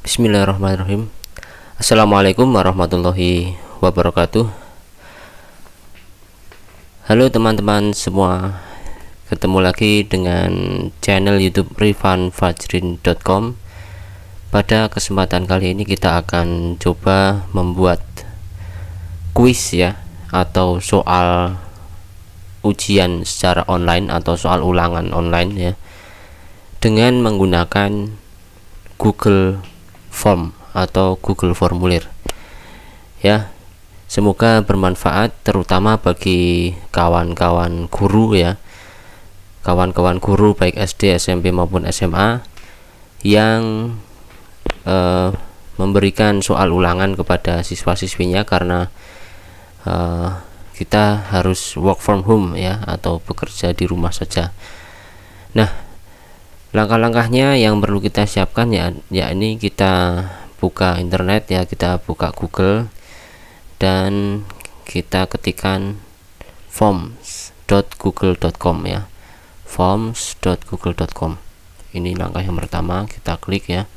Bismillahirrahmanirrahim. Assalamualaikum warahmatullahi wabarakatuh. Halo teman-teman semua, ketemu lagi dengan channel YouTube rifanfajrin.com. Pada kesempatan kali ini kita akan coba membuat kuis ya, atau soal ujian secara online atau soal ulangan online ya, dengan menggunakan Google Form atau Google Formulir ya. Semoga bermanfaat terutama bagi kawan-kawan guru ya, kawan-kawan guru baik SD, SMP maupun SMA yang memberikan soal ulangan kepada siswa-siswinya karena kita harus work from home ya, atau bekerja di rumah saja. Nah, langkah-langkahnya yang perlu kita siapkan ya, ini kita buka internet ya, kita buka Google dan kita ketikkan forms.google.com ya, forms.google.com. Ini langkah yang pertama, kita klik ya.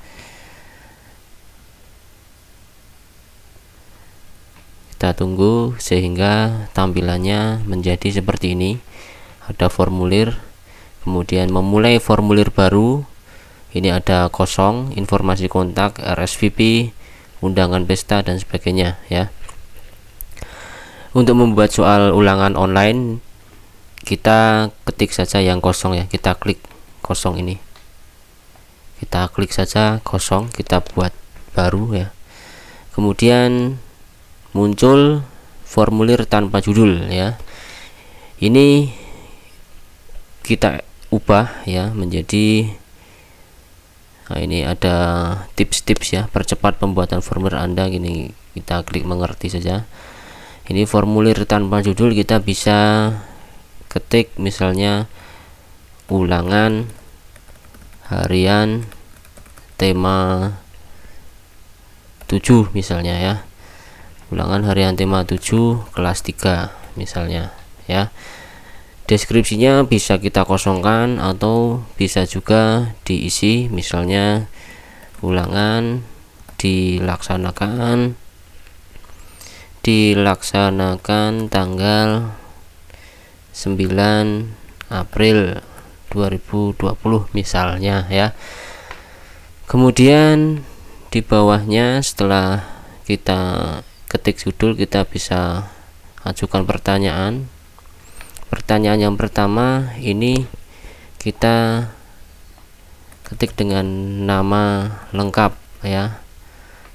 Kita tunggu sehingga tampilannya menjadi seperti ini. Ada formulir, kemudian memulai formulir baru. Ini ada kosong, informasi kontak, RSVP, undangan pesta dan sebagainya ya. Untuk membuat soal ulangan online, kita ketik saja yang kosong ya, kita klik kosong ini, kita klik saja kosong, kita buat baru ya. Kemudian muncul formulir tanpa judul ya. Ini kita ubah ya menjadi, nah ini ada tips-tips ya, percepat pembuatan formulir Anda, gini, kita klik mengerti saja. Ini formulir tanpa judul, kita bisa ketik misalnya ulangan harian tema 7 misalnya ya, ulangan harian tema 7 kelas 3 misalnya ya. Deskripsinya bisa kita kosongkan atau bisa juga diisi, misalnya ulangan dilaksanakan tanggal 9 April 2020 misalnya ya. Kemudian di bawahnya setelah kita ketik judul, kita bisa ajukan pertanyaan. Pertanyaan yang pertama ini kita ketik dengan nama lengkap ya,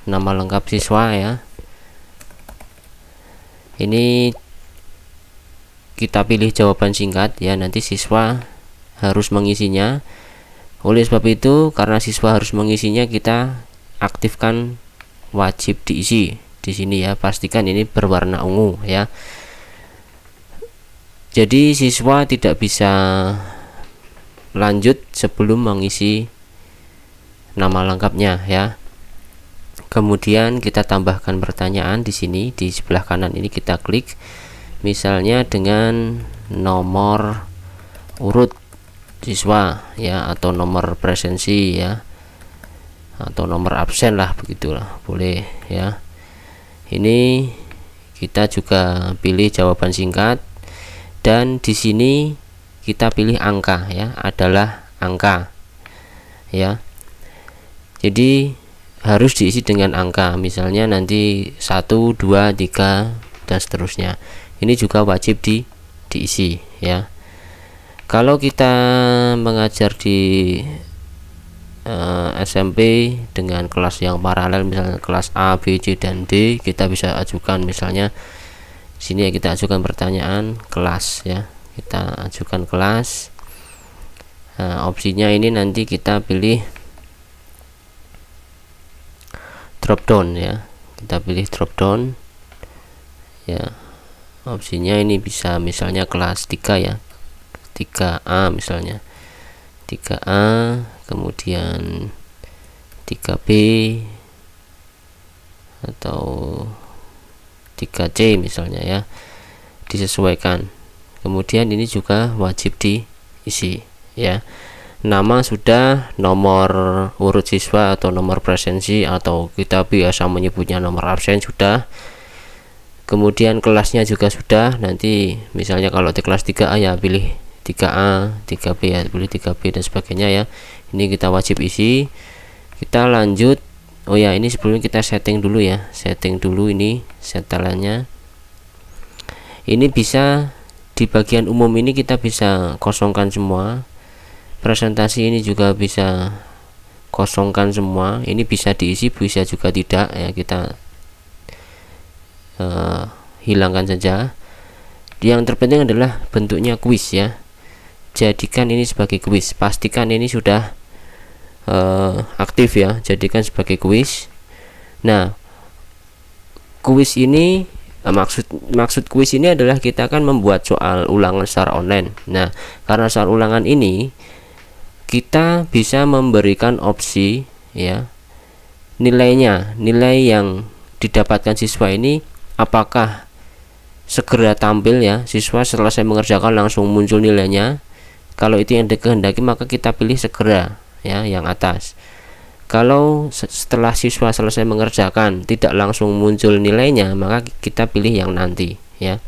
nama lengkap siswa ya. Ini kita pilih jawaban singkat ya, nanti siswa harus mengisinya. Oleh sebab itu, karena siswa harus mengisinya, kita aktifkan wajib diisi di sini ya, pastikan ini berwarna ungu ya. Jadi siswa tidak bisa lanjut sebelum mengisi nama lengkapnya ya. Kemudian kita tambahkan pertanyaan di sini, di sebelah kanan ini kita klik misalnya dengan nomor urut siswa ya, atau nomor presensi ya, atau nomor absen lah, begitulah boleh ya. Ini kita juga pilih jawaban singkat. Dan di sini kita pilih angka ya, adalah angka ya. Jadi harus diisi dengan angka, misalnya nanti 1, 2, 3 dan seterusnya. Ini juga wajib diisi ya. Kalau kita mengajar di SMP dengan kelas yang paralel, misalnya kelas A, B, C dan D, kita bisa ajukan misalnya sini ya, kita ajukan pertanyaan kelas ya, kita ajukan kelas. Nah, opsinya ini nanti kita pilih drop down ya, kita pilih drop down ya. Opsinya ini bisa misalnya kelas 3 ya, 3A misalnya, 3A, kemudian 3B atau 3C misalnya ya, disesuaikan. Kemudian ini juga wajib diisi ya. nama sudah, nomor urut siswa atau nomor presensi atau kita biasa menyebutnya nomor absen sudah, kemudian kelasnya juga sudah. Nanti misalnya kalau di kelas 3A ya pilih 3A, 3B ya pilih 3B dan sebagainya ya. Ini kita wajib isi. Kita lanjut. Oh ya, ini sebelumnya kita setting dulu ya, setting dulu ini setelannya. Ini bisa di bagian umum ini kita bisa kosongkan semua. Presentasi ini juga bisa kosongkan semua. Ini bisa diisi, bisa juga tidak ya, kita hilangkan saja. Yang terpenting adalah bentuknya kuis ya. Jadikan ini sebagai kuis. Pastikan ini sudah aktif ya. Jadikan sebagai kuis. Nah, kuis ini maksud kuis ini adalah kita akan membuat soal ulangan secara online. Nah, karena soal ulangan ini kita bisa memberikan opsi ya, nilai yang didapatkan siswa ini apakah segera tampil ya, siswa selesai mengerjakan langsung muncul nilainya. Kalau itu yang dikehendaki maka kita pilih segera ya, yang atas. Kalau setelah siswa selesai mengerjakan tidak langsung muncul nilainya, maka kita pilih yang nanti ya.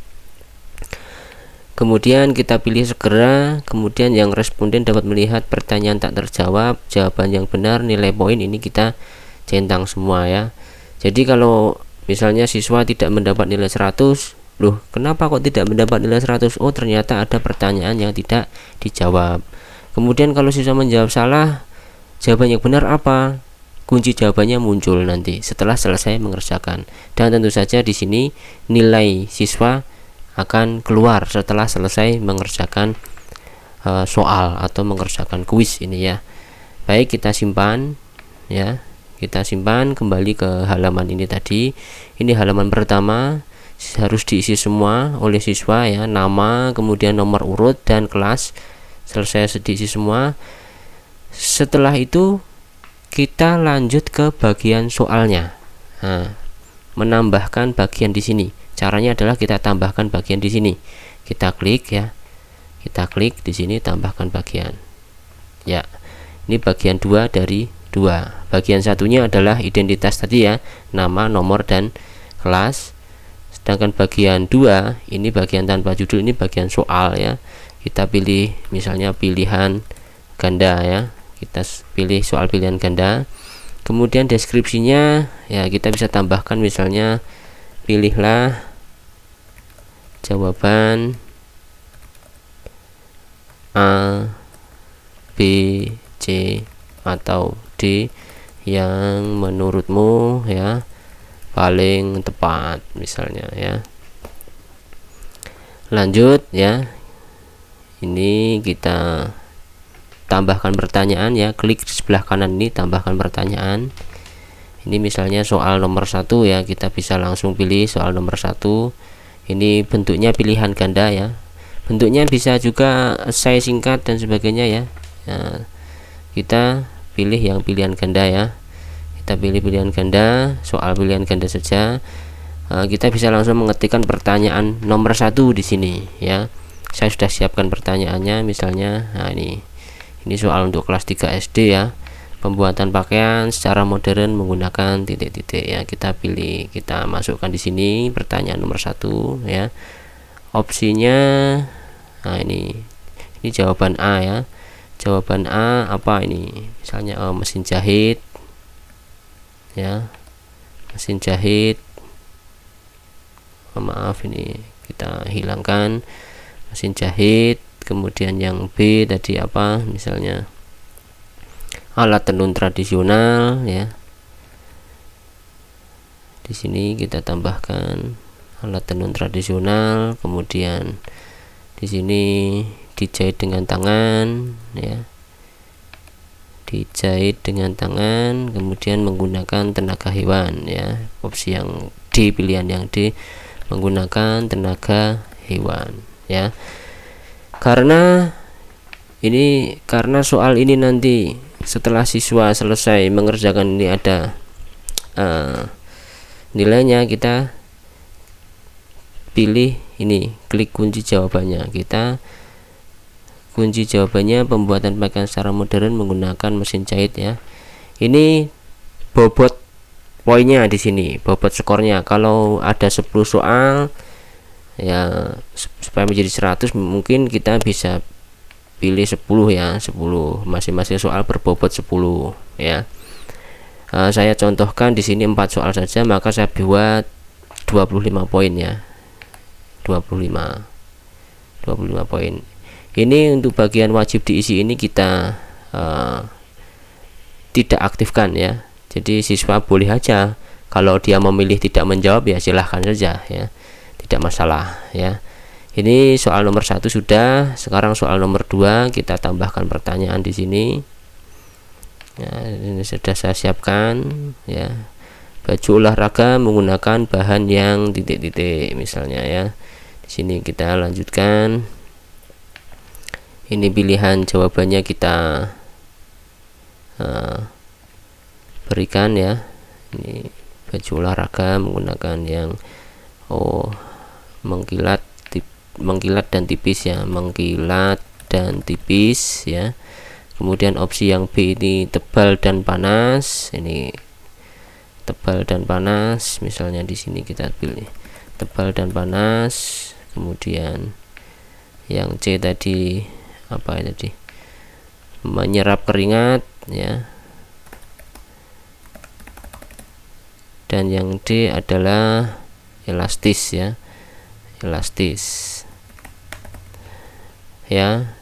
Kemudian kita pilih segera, kemudian yang responden dapat melihat pertanyaan tak terjawab, jawaban yang benar, nilai poin ini kita centang semua ya. Jadi kalau misalnya siswa tidak mendapat nilai 100, loh kenapa kok tidak mendapat nilai 100? Oh ternyata ada pertanyaan yang tidak dijawab. Kemudian kalau siswa menjawab salah, jawaban yang benar apa? Kunci jawabannya muncul nanti setelah selesai mengerjakan. Dan tentu saja di sini nilai siswa akan keluar setelah selesai mengerjakan soal atau mengerjakan kuis ini ya. Baik, kita simpan ya. Kita simpan kembali ke halaman ini tadi. Ini halaman pertama, harus diisi semua oleh siswa ya, nama, kemudian nomor urut dan kelas. Selesai diisi semua. Setelah itu kita lanjut ke bagian soalnya. Nah, menambahkan bagian di sini. Caranya adalah kita tambahkan bagian di sini. Kita klik ya. Kita klik di sini tambahkan bagian. Ya. Ini bagian 2 dari 2. Bagian satunya adalah identitas tadi ya, nama, nomor dan kelas. Sedangkan bagian 2 ini bagian tanpa judul, ini bagian soal ya. Kita pilih misalnya pilihan ganda ya. Kita pilih soal pilihan ganda. Kemudian deskripsinya ya kita bisa tambahkan misalnya pilihlah jawaban A, B, C atau D yang menurutmu ya paling tepat misalnya ya. Lanjut ya. Ini kita tambahkan pertanyaan ya, klik di sebelah kanan ini tambahkan pertanyaan. Ini misalnya soal nomor 1 ya, kita bisa langsung pilih soal nomor 1. Ini bentuknya pilihan ganda ya, bentuknya bisa juga saya singkat dan sebagainya ya. Nah, kita pilih yang pilihan ganda ya, kita pilih pilihan ganda, soal pilihan ganda saja. Kita bisa langsung mengetikkan pertanyaan nomor 1 di sini ya. Saya sudah siapkan pertanyaannya misalnya. Nah, ini soal untuk kelas 3 SD ya, pembuatan pakaian secara modern menggunakan titik-titik ya. Kita pilih, kita masukkan di sini pertanyaan nomor 1 ya. Opsinya nah ini jawaban A ya. Jawaban A apa ini? Misalnya mesin jahit ya. Mesin jahit. Maaf, ini kita hilangkan mesin jahit. Kemudian yang B tadi apa? Misalnya alat tenun tradisional ya. Di sini kita tambahkan alat tenun tradisional, kemudian di sini dijahit dengan tangan ya. Dijahit dengan tangan, kemudian menggunakan tenaga hewan ya. Opsi yang D, pilihan yang D, menggunakan tenaga hewan ya. Karena soal ini nanti setelah siswa selesai mengerjakan ini ada nilainya, kita pilih ini, klik kunci jawabannya, kita kunci jawabannya pembuatan pakaian secara modern menggunakan mesin jahit ya. Ini bobot poinnya di sini, bobot skornya. Kalau ada 10 soal ya, supaya menjadi 100 mungkin kita bisa pilih 10 ya, 10 masing-masing soal berbobot 10 ya. Saya contohkan di sini 4 soal saja, maka saya buat 25 poin ya. 25 poin. Ini untuk bagian wajib diisi ini kita tidak aktifkan ya. Jadi siswa boleh aja, kalau dia memilih tidak menjawab ya silahkan saja ya, tidak masalah ya. Ini soal nomor 1 sudah. Sekarang soal nomor 2 kita tambahkan pertanyaan di sini ya. Ini sudah saya siapkan ya. Baju olahraga menggunakan bahan yang titik-titik misalnya ya. Di sini kita lanjutkan. Ini pilihan jawabannya kita berikan ya. Ini baju olahraga menggunakan yang mengkilat dan tipis ya, mengkilat dan tipis ya. Kemudian opsi yang B ini tebal dan panas. Ini tebal dan panas, misalnya di sini kita pilih tebal dan panas. Kemudian yang C tadi apa ya tadi, menyerap keringat ya. Dan yang D adalah elastis ya, elastis ya.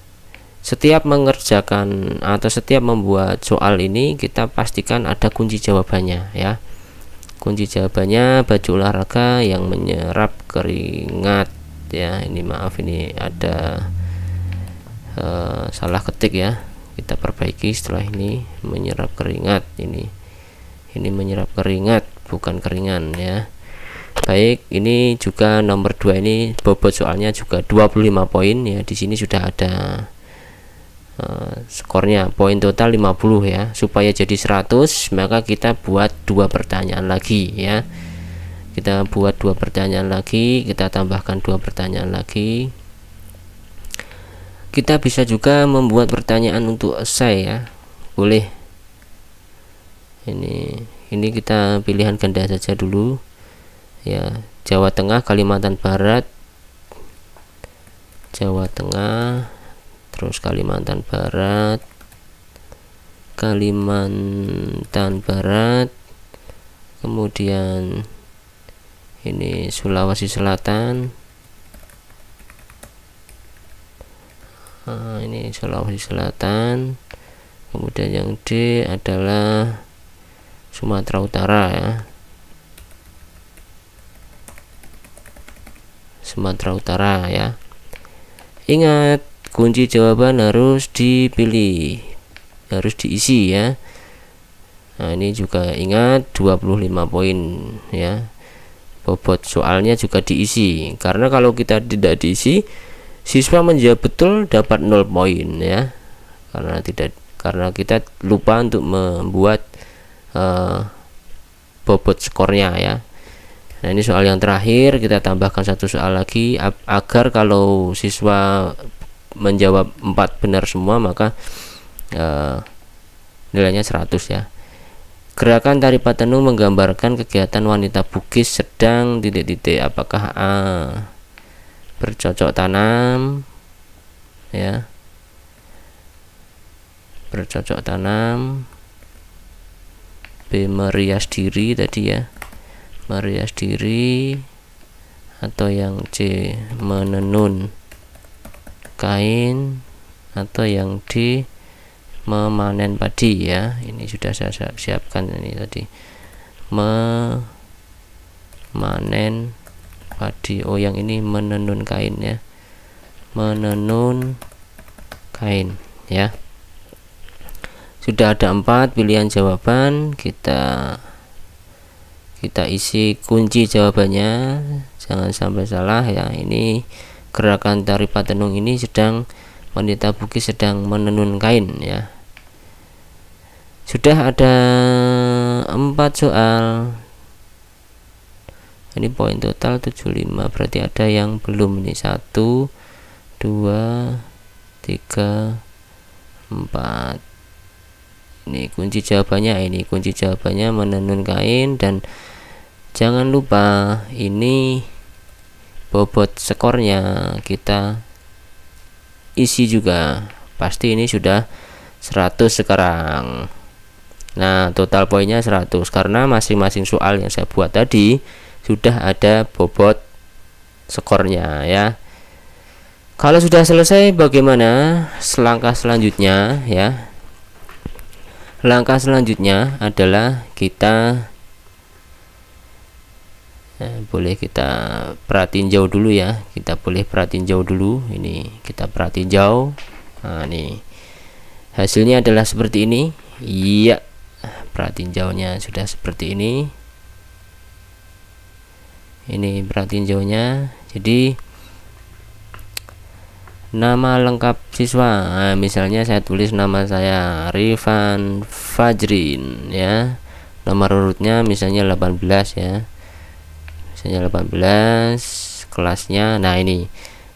Setiap mengerjakan atau setiap membuat soal ini kita pastikan ada kunci jawabannya ya. Kunci jawabannya baju olahraga yang menyerap keringat ya. Ini maaf, ini ada salah ketik ya, kita perbaiki setelah ini. Menyerap keringat, ini menyerap keringat bukan keringan ya. Baik, ini juga nomor 2 ini bobot soalnya juga 25 poin ya. Di sini sudah ada skornya, poin total 50 ya. Supaya jadi 100 maka kita buat 2 pertanyaan lagi ya. Kita buat 2 pertanyaan lagi, kita tambahkan 2 pertanyaan lagi. Kita bisa juga membuat pertanyaan untuk esai ya, boleh. Ini kita pilihan ganda saja dulu ya. Jawa Tengah, Kalimantan Barat, Jawa Tengah, terus Kalimantan Barat, Kalimantan Barat, kemudian ini Sulawesi Selatan, ini Sulawesi Selatan. Kemudian yang D adalah Sumatera Utara ya, Sumatera Utara ya. Ingat, kunci jawaban harus dipilih, harus diisi ya. Nah, ini juga ingat 25 poin ya. Bobot soalnya juga diisi, karena kalau kita tidak diisi, siswa menjawab betul dapat 0 poin ya. Karena kita lupa untuk membuat bobot skornya ya. Nah, ini soal yang terakhir, kita tambahkan 1 soal lagi agar kalau siswa menjawab 4 benar semua maka nilainya 100 ya. Gerakan tari Patenung menggambarkan kegiatan wanita Bugis sedang titik-titik. Apakah A, bercocok tanam ya, bercocok tanam, B, merias diri tadi ya, merias diri, atau yang C, menenun kain, atau yang D, memanen padi ya. Ini sudah saya siapkan ini tadi, memanen padi. Oh, yang ini menenun kain ya, menenun kain ya. Sudah ada 4 pilihan jawaban, kita isi kunci jawabannya, jangan sampai salah ya. Ini gerakan tari Patenung ini sedang wanita Bugis sedang menenun kain ya. Sudah ada 4 soal. Ini poin total 75, berarti ada yang belum ini, 1 2 3, 4. Ini kunci jawabannya, menenun kain. Dan jangan lupa ini bobot skornya kita isi juga. Pasti ini sudah 100 sekarang. Nah, total poinnya 100 karena masing-masing soal yang saya buat tadi sudah ada bobot skornya ya. Kalau sudah selesai, bagaimana langkah selanjutnya ya? Langkah selanjutnya adalah kita boleh kita pratinjau dulu ya. Kita boleh pratinjau dulu. Ini kita pratinjau. Nah, nih hasilnya adalah seperti ini. Iya, pratinjaunya sudah seperti ini. Ini pratinjaunya. Jadi nama lengkap siswa, nah, misalnya saya tulis nama saya Rifan Fajrin ya, nomor urutnya misalnya 18 ya, misalnya 18, kelasnya, nah ini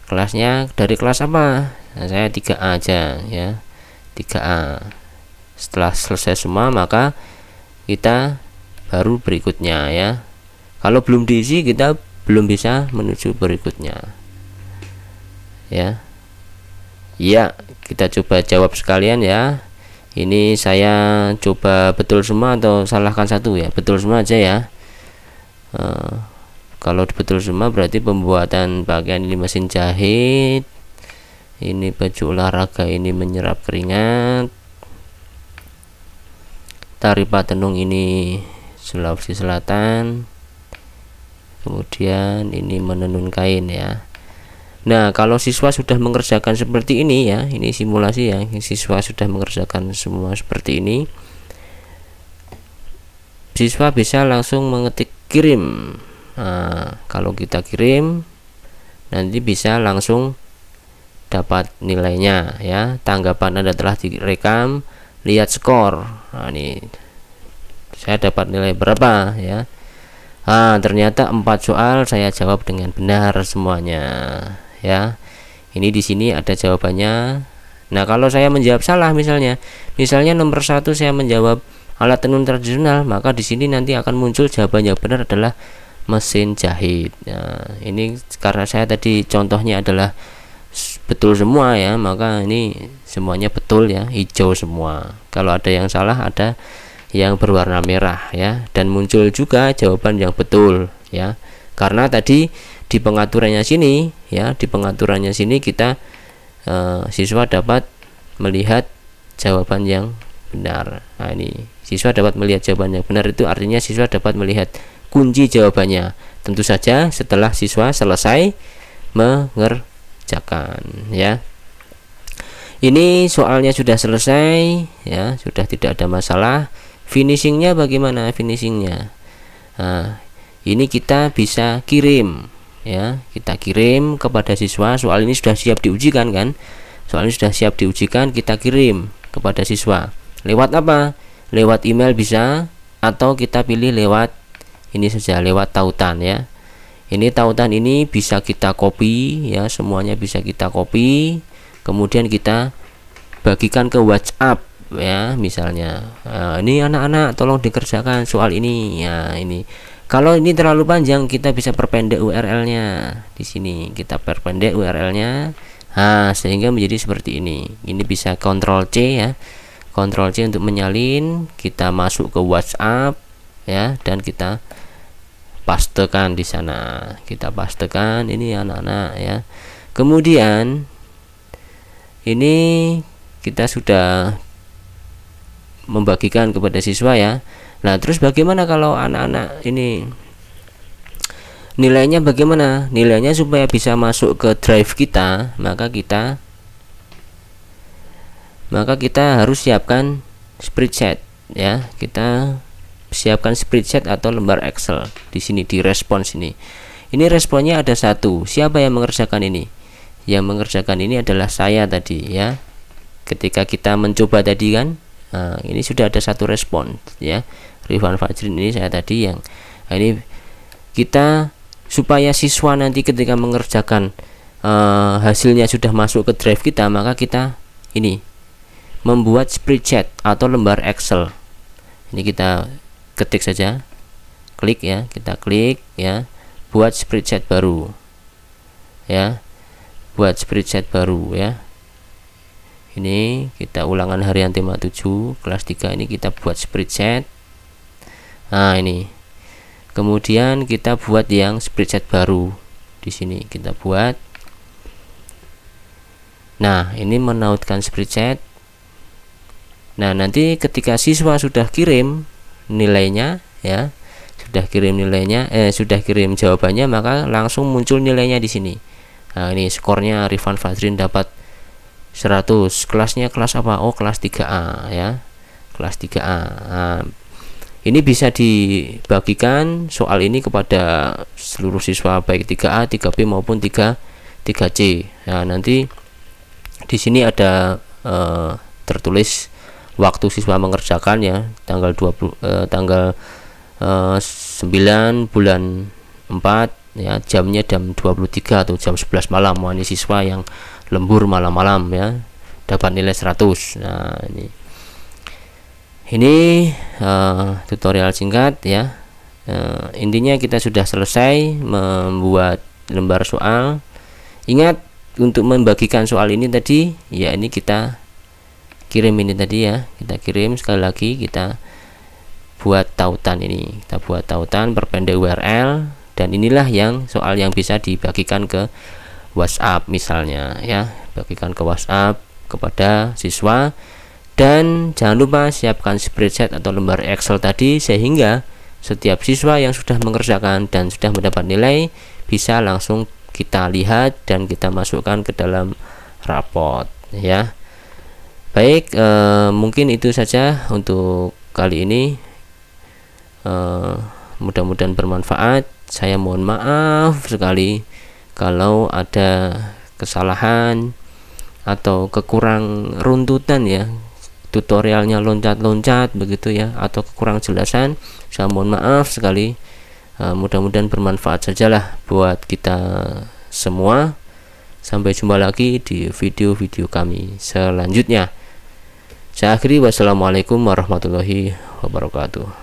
kelasnya dari kelas apa, nah, saya 3A aja ya, 3A. Setelah selesai semua maka kita baru berikutnya ya. Kalau belum diisi kita belum bisa menuju berikutnya ya. Iya, kita coba jawab sekalian ya. Ini saya coba betul semua atau salahkan satu ya. Betul semua aja ya. Kalau betul semua berarti pembuatan pakaian ini mesin jahit. Ini baju olahraga ini menyerap keringat. Tari patenung ini Sulawesi Selatan. Kemudian ini menenun kain ya. Nah, kalau siswa sudah mengerjakan seperti ini ya, ini simulasi ya, siswa sudah mengerjakan semua seperti ini, siswa bisa langsung mengetik kirim. Nah, kalau kita kirim nanti bisa langsung dapat nilainya ya. Tanggapan Anda telah direkam, lihat skor. Nah, ini saya dapat nilai berapa ya. Ah, ternyata 4 soal saya jawab dengan benar semuanya ya. Ini di sini ada jawabannya. Nah, kalau saya menjawab salah misalnya nomor 1 saya menjawab alat tenun tradisional, maka di sini nanti akan muncul jawaban yang benar adalah mesin jahit. Nah, ini karena saya tadi contohnya adalah betul semua ya, maka ini semuanya betul ya, hijau semua. Kalau ada yang salah ada yang berwarna merah ya, dan muncul juga jawaban yang betul ya. Karena tadi di pengaturannya sini ya, di pengaturannya sini kita siswa dapat melihat jawaban yang benar. Nah, ini siswa dapat melihat jawaban yang benar itu artinya siswa dapat melihat kunci jawabannya. Tentu saja setelah siswa selesai mengerjakan ya. Ini soalnya sudah selesai ya, sudah tidak ada masalah. Finishingnya bagaimana finishingnya? Nah, ini kita bisa kirim ya, kita kirim kepada siswa. Soal ini sudah siap diujikan kan, soal ini sudah siap diujikan, kita kirim kepada siswa lewat apa? Lewat email bisa, atau kita pilih lewat ini saja, lewat tautan ya. Ini tautan ini bisa kita copy ya, semuanya bisa kita copy, kemudian kita bagikan ke WhatsApp ya, misalnya ini anak-anak tolong dikerjakan soal ini ya. Ini kalau ini terlalu panjang kita bisa perpendek URL-nya. Di sini kita perpendek URL-nya, sehingga menjadi seperti ini. Ini bisa Ctrl C ya, Ctrl C untuk menyalin. Kita masuk ke WhatsApp ya, dan kita pastekan di sana. Kita pastekan ini anak-anak ya. Kemudian ini kita sudah membagikan kepada siswa ya. Nah, terus bagaimana kalau anak-anak ini nilainya bagaimana? Nilainya supaya bisa masuk ke drive kita, maka kita harus siapkan spreadsheet ya. Kita siapkan spreadsheet atau lembar Excel di sini di respons ini. Ini responnya ada satu. Siapa yang mengerjakan ini? Yang mengerjakan ini adalah saya tadi ya. Ketika kita mencoba tadi kan, ini sudah ada satu respon ya. Rifan Fajrin ini saya tadi yang ini kita supaya siswa nanti ketika mengerjakan hasilnya sudah masuk ke drive kita, maka kita ini membuat spreadsheet atau lembar Excel. Ini kita ketik saja, klik ya, kita klik ya, buat spreadsheet baru ya, buat spreadsheet baru ya. Ini kita ulangan harian tema 7 kelas 3, ini kita buat spreadsheet. Nah, ini kemudian kita buat yang spreadsheet baru di sini kita buat. Nah, ini menautkan spreadsheet. Nah, nanti ketika siswa sudah kirim nilainya ya, sudah kirim nilainya, sudah kirim jawabannya, maka langsung muncul nilainya di sini. Nah, ini skornya Rifan Fazrin dapat 100. Kelasnya kelas apa? Oh, kelas 3A ya. Kelas 3A. Nah, ini bisa dibagikan soal ini kepada seluruh siswa baik 3A, 3B maupun 3C. Nah, nanti di sini ada tertulis waktu siswa mengerjakan ya, tanggal 9 bulan 4 ya, jamnya jam 23 atau jam 11 malam. Wah, ini siswa yang lembur malam-malam ya, dapat nilai 100. Nah, ini tutorial singkat ya. Intinya kita sudah selesai membuat lembar soal. Ingat untuk membagikan soal ini tadi ya, ini kita kirim ini tadi ya, kita kirim sekali lagi, kita buat tautan. Ini kita buat tautan perpendek URL, dan inilah yang soal yang bisa dibagikan ke WhatsApp misalnya ya, bagikan ke WhatsApp kepada siswa. Dan jangan lupa siapkan spreadsheet atau lembar Excel tadi, sehingga setiap siswa yang sudah mengerjakan dan sudah mendapat nilai bisa langsung kita lihat dan kita masukkan ke dalam rapot ya. Baik, mungkin itu saja untuk kali ini. Mudah-mudahan bermanfaat. Saya mohon maaf sekali kalau ada kesalahan atau kekurang runtutan ya, tutorialnya loncat-loncat begitu ya, atau kekurang jelasan. Saya mohon maaf sekali. Mudah-mudahan bermanfaat sajalah buat kita semua. Sampai jumpa lagi di video-video kami selanjutnya. Saya akhiri, wassalamualaikum warahmatullahi wabarakatuh.